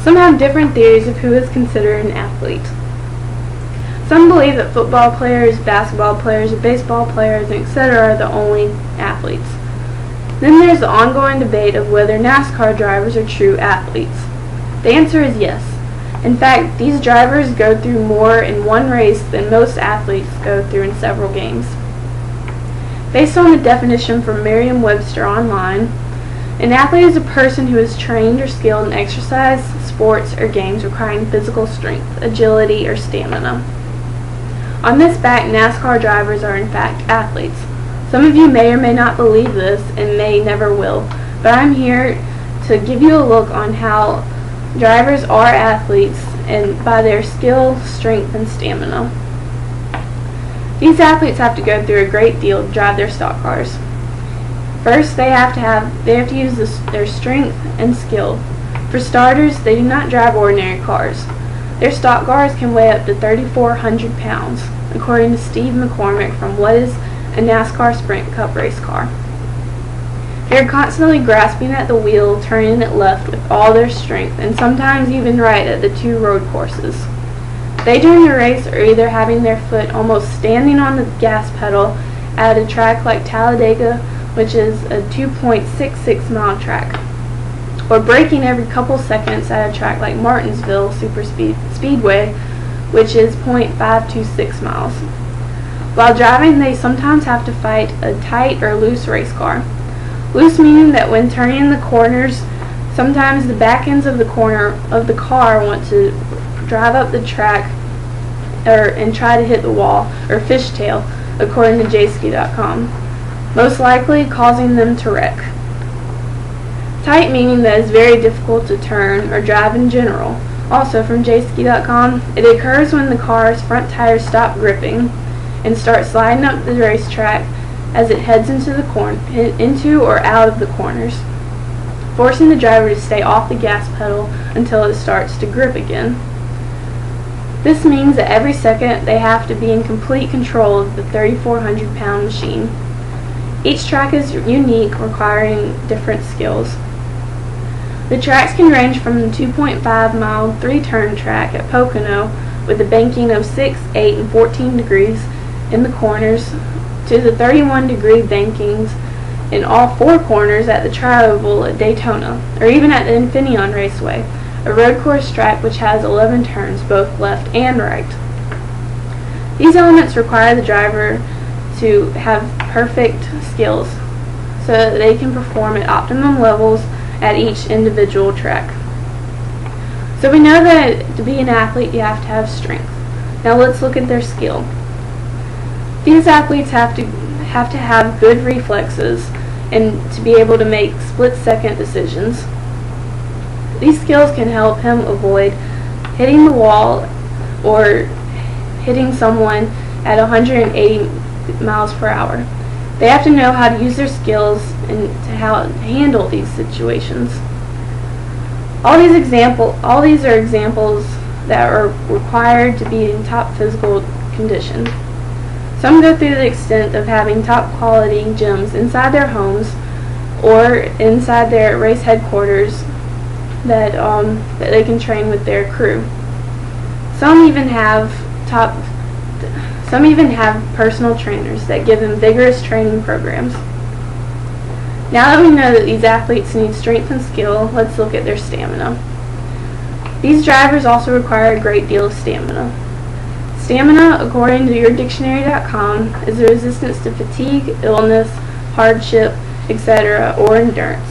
Some have different theories of who is considered an athlete. Some believe that football players, basketball players, baseball players, etc. are the only athletes. Then there's the ongoing debate of whether NASCAR drivers are true athletes. The answer is yes. In fact, these drivers go through more in one race than most athletes go through in several games. Based on the definition from Merriam-Webster online, an athlete is a person who is trained or skilled in exercise, sports, or games requiring physical strength, agility, or stamina. On this fact, NASCAR drivers are in fact athletes. Some of you may or may not believe this and may never will, but I'm here to give you a look on how drivers are athletes and by their skill, strength, and stamina. These athletes have to go through a great deal to drive their stock cars. First, they have to use their strength and skill. For starters, they do not drive ordinary cars. Their stock cars can weigh up to 3,400 pounds, according to Steve McCormick from What is a NASCAR Sprint Cup Race Car. They are constantly grasping at the wheel, turning it left with all their strength, and sometimes even right at the 2 road courses. They during the race are either having their foot almost standing on the gas pedal at a track like Talladega, which is a 2.66 mile track, or braking every couple seconds at a track like Martinsville Speedway, which is 0.526 miles. While driving, they sometimes have to fight a tight or loose race car. Loose meaning that when turning the corners, sometimes the back ends of the car want to drive up the track and try to hit the wall, or fishtail, according to jski.com, most likely causing them to wreck. Tight meaning that it's very difficult to turn or drive in general. Also from jski.com, it occurs when the car's front tires stop gripping and start sliding up the racetrack as it heads into or out of the corners, forcing the driver to stay off the gas pedal until it starts to grip again. This means that every second they have to be in complete control of the 3,400 pound machine. Each track is unique, requiring different skills. The tracks can range from the 2.5 mile 3-turn track at Pocono with a banking of 6, 8, and 14 degrees in the corners to the 31-degree bankings in all 4 corners at the Tri-Oval at Daytona, or even at the Infineon Raceway, a road course track which has 11 turns, both left and right. These elements require the driver to have perfect skills so that they can perform at optimum levels at each individual track. So we know that to be an athlete you have to have strength. Now let's look at their skill. These athletes have to have good reflexes and to be able to make split-second decisions. These skills can help him avoid hitting the wall or hitting someone at 180 miles per hour. They have to know how to use their skills and to how to handle these situations. All these are examples that are required to be in top physical condition. Some go through the extent of having top quality gyms inside their homes or inside their race headquarters that they can train with their crew. Some even have personal trainers that give them vigorous training programs. Now that we know that these athletes need strength and skill, let's look at their stamina. These drivers also require a great deal of stamina. Stamina, according to yourdictionary.com, is the resistance to fatigue, illness, hardship, etc., or endurance.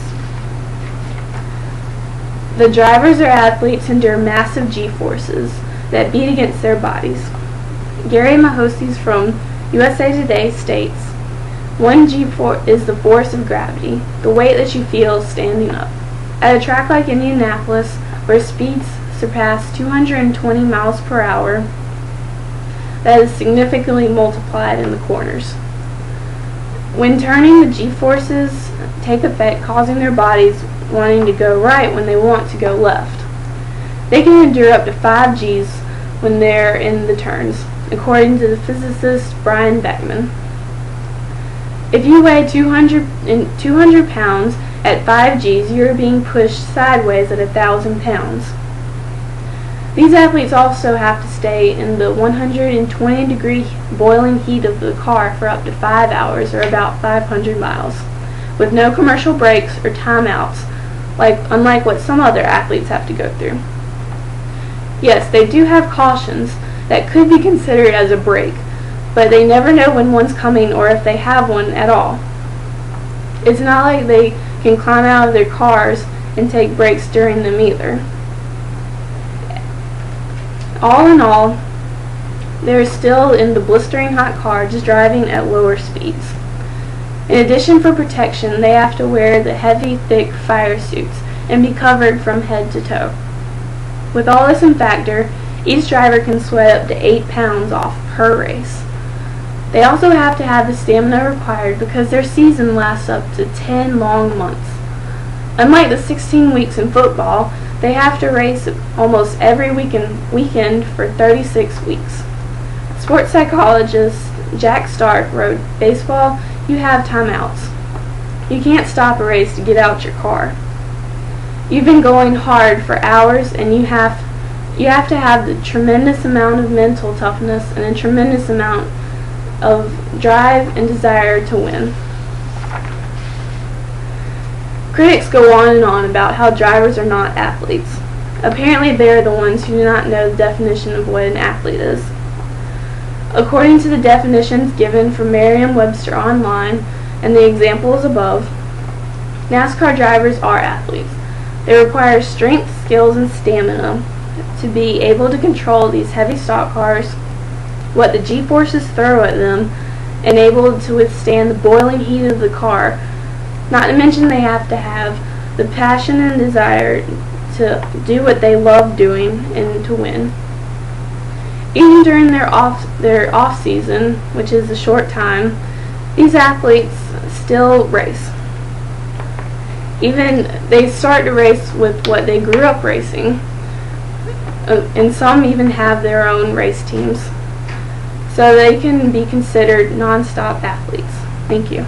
The drivers or athletes endure massive G-forces that beat against their bodies. Gary Mahosi's from USA Today states, "1 G-force is the force of gravity, the weight that you feel standing up. At a track like Indianapolis, where speeds surpass 220 miles per hour, that is significantly multiplied in the corners. When turning, the G-forces take effect, causing their bodies wanting to go right when they want to go left. They can endure up to 5 Gs when they're in the turns, according to the physicist Brian Beckman. If you weigh 200 pounds at 5 Gs, you are being pushed sideways at 1,000 pounds. These athletes also have to stay in the 120-degree boiling heat of the car for up to 5 hours, or about 500 miles, with no commercial breaks or timeouts, unlike what some other athletes have to go through. Yes, they do have cautions that could be considered as a break, but they never know when one's coming or if they have one at all. It's not like they can climb out of their cars and take breaks during them either. All in all, they're still in the blistering hot car, just driving at lower speeds. In addition, for protection, they have to wear the heavy, thick fire suits and be covered from head to toe. With all this in factor, each driver can sweat up to 8 pounds off per race. They also have to have the stamina required because their season lasts up to 10 long months. Unlike the 16 weeks in football, they have to race almost every weekend for 36 weeks. Sports psychologist Jack Stark wrote, "Baseball, you have timeouts. You can't stop a race to get out your car. You've been going hard for hours, and you have to have the tremendous amount of mental toughness and a tremendous amount of drive and desire to win." Critics go on and on about how drivers are not athletes. Apparently they're the ones who do not know the definition of what an athlete is. According to the definitions given from Merriam-Webster online and the examples above, NASCAR drivers are athletes. They require strength, skills, and stamina to be able to control these heavy stock cars, what the G-forces throw at them, and able to withstand the boiling heat of the car. Not to mention they have to have the passion and desire to do what they love doing and to win. Even during their off season, which is a short time, these athletes still race. Even they start to race with what they grew up racing, and some even have their own race teams, so they can be considered non-stop athletes. Thank you.